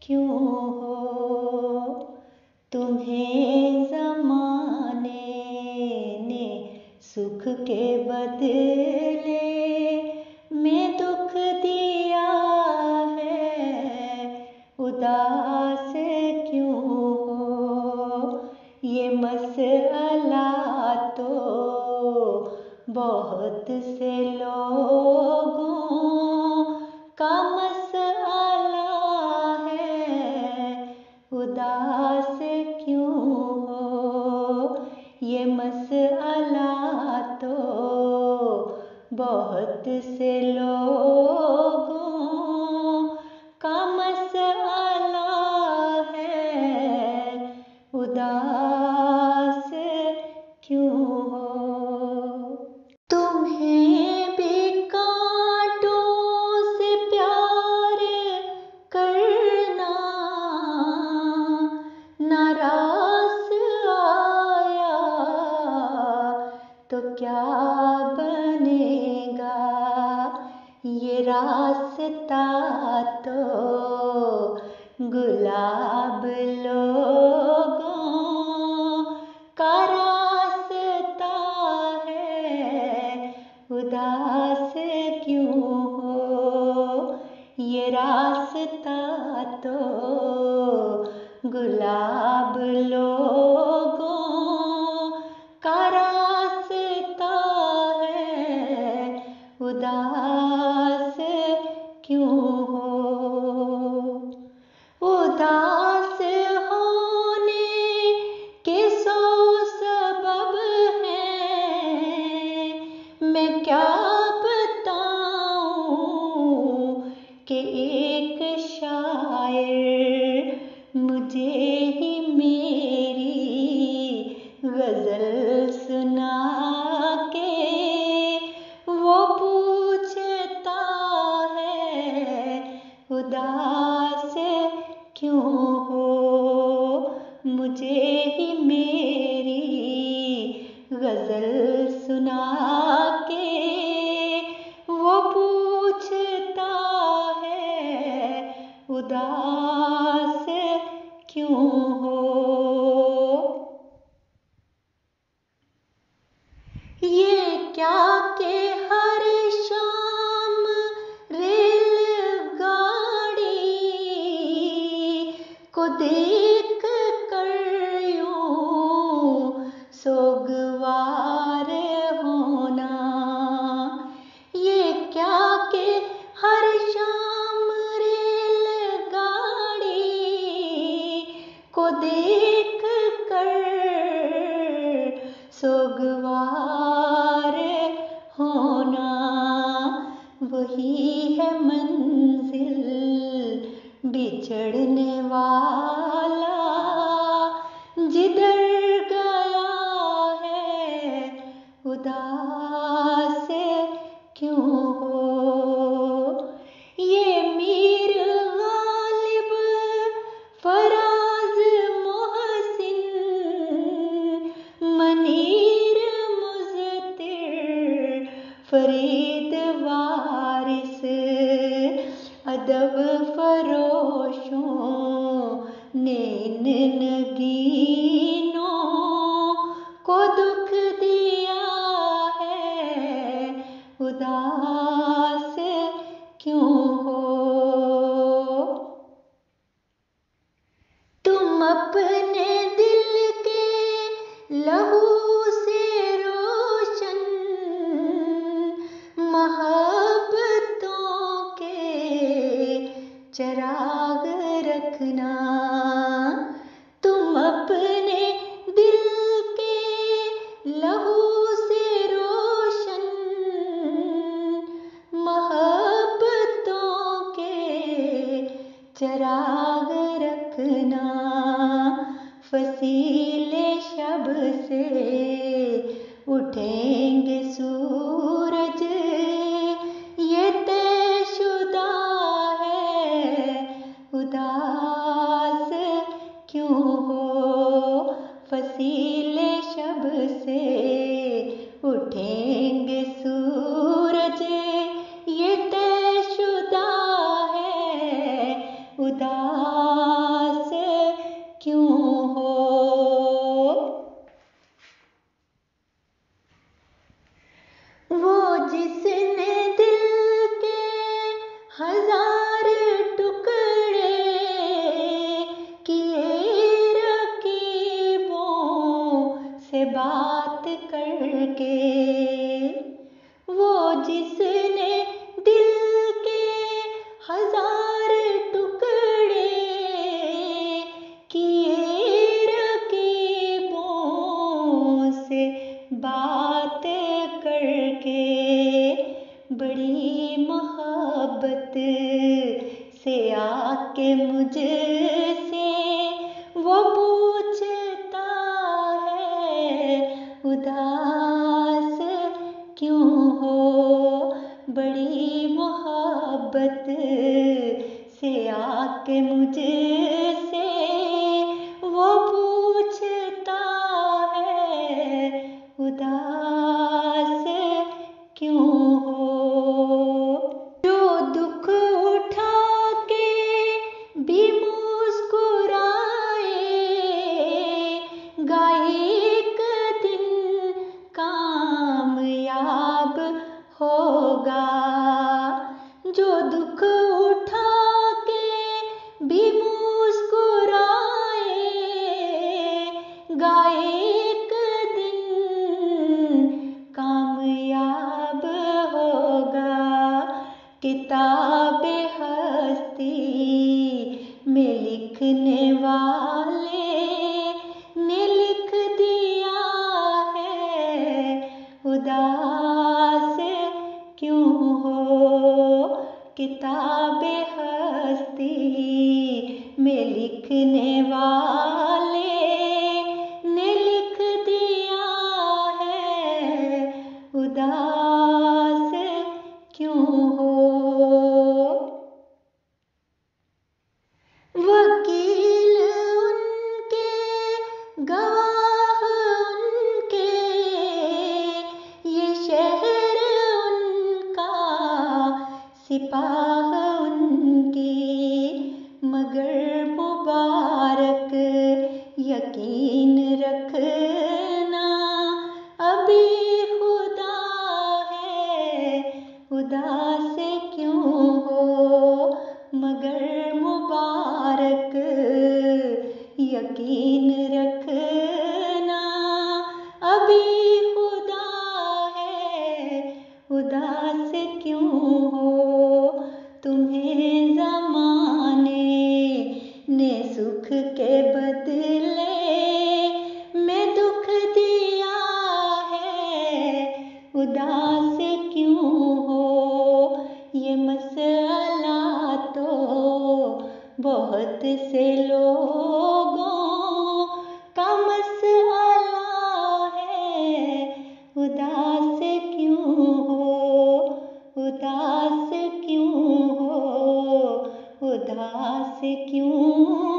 क्यों हो, तुम्हें ज़माने ने सुख के बदले में दुख दिया है। उदास क्यों हो, ये मसला तो बहुत से लोगों का मसला है। उदास क्यों हो, ये मसला तो बहुत से लोगों का मसला है। उदास क्यों हो, तुम्हें भी कांटों से प्यार करना नाराज आया तो क्या बनेगा। ये रास्ता तो गुलाब लोगों का रास्ता है। उदास क्यों हो, ये रास्ता तो गुलाब लोगों का रास्ता है। उदास क्यों हो, उदास होने के 100 सबब हैं। मैं क्या बताऊं कि एक शायर मुझे ही मेरी गजल सुना के वो पूछता है। उदास क्यों हो, मुझे ही मेरी गजल सुना के वो पूछता है। उदास क्यों हो, ये क्या के हर शाम रेलगाड़ी को देख कर यूं सोगवार होना। ये क्या के हर शाम रेलगाड़ी को देख कर सोगवार होना। वही है मंजिल बिछड़ने वाला जिधर गया है। उदास क्यों हो, ये मीर गालिब फराज मोहसिन मनीर मुज़्तिर फरीद वारिस अदब फरोशों ने इन नगीनों को दुख दिया है। उदास क्यों हो, तुम अपने दिल के लहू से रोशन मोहब्बतों के चिराग रखना। तुम अपने दिल के लहू से रोशन मोहब्बतों के चिराग रखना। फसीले शब से उठेंगे सूरज ये तयशुदा है। उदास क्यों हो, फसीले शब से उठेंगे सूरज ये तयशुदा है। उदास के, वो जिसने दिल के 1000 टुकड़े किए रकीबों से बात करके, बड़ी मोहब्बत से आके मुझसे वो पूछता है, उदास क्यों हो। बड़ी मोहब्बत से आके मुझसे वो पूछता है, उदास क्यों हो। जो दुख उठा के भी मुस्कुराए, एक दिन कामयाब होगा। जो दुख उठा के भी मुस्कुराए, एक दिन कामयाब होगा। किताबे हस्ती में लिखने वाले ने लिख दिया है, उदास क्यों हो। किताबे हस्ती में लिखने वाले ने लिख दिया है, उदास क्यों हो। वकील उनके, गवाह उनके, ये शहर उनका, सिपाह उनकी, मगर मुबारक यकीन रखना अभी खुदा है, उदास क्यों हो। मगर मुबारक यकीन रखना अभी खुदा है, उदास क्यों हो। तुम्हें ज़माने ने सुख के बदले में दुख दिया है, उदास क्यों हो। ये मसला तो बहुत से लोगों का मसला है, उदास क्यों हो। उदास क्यों हो, उदास क्यों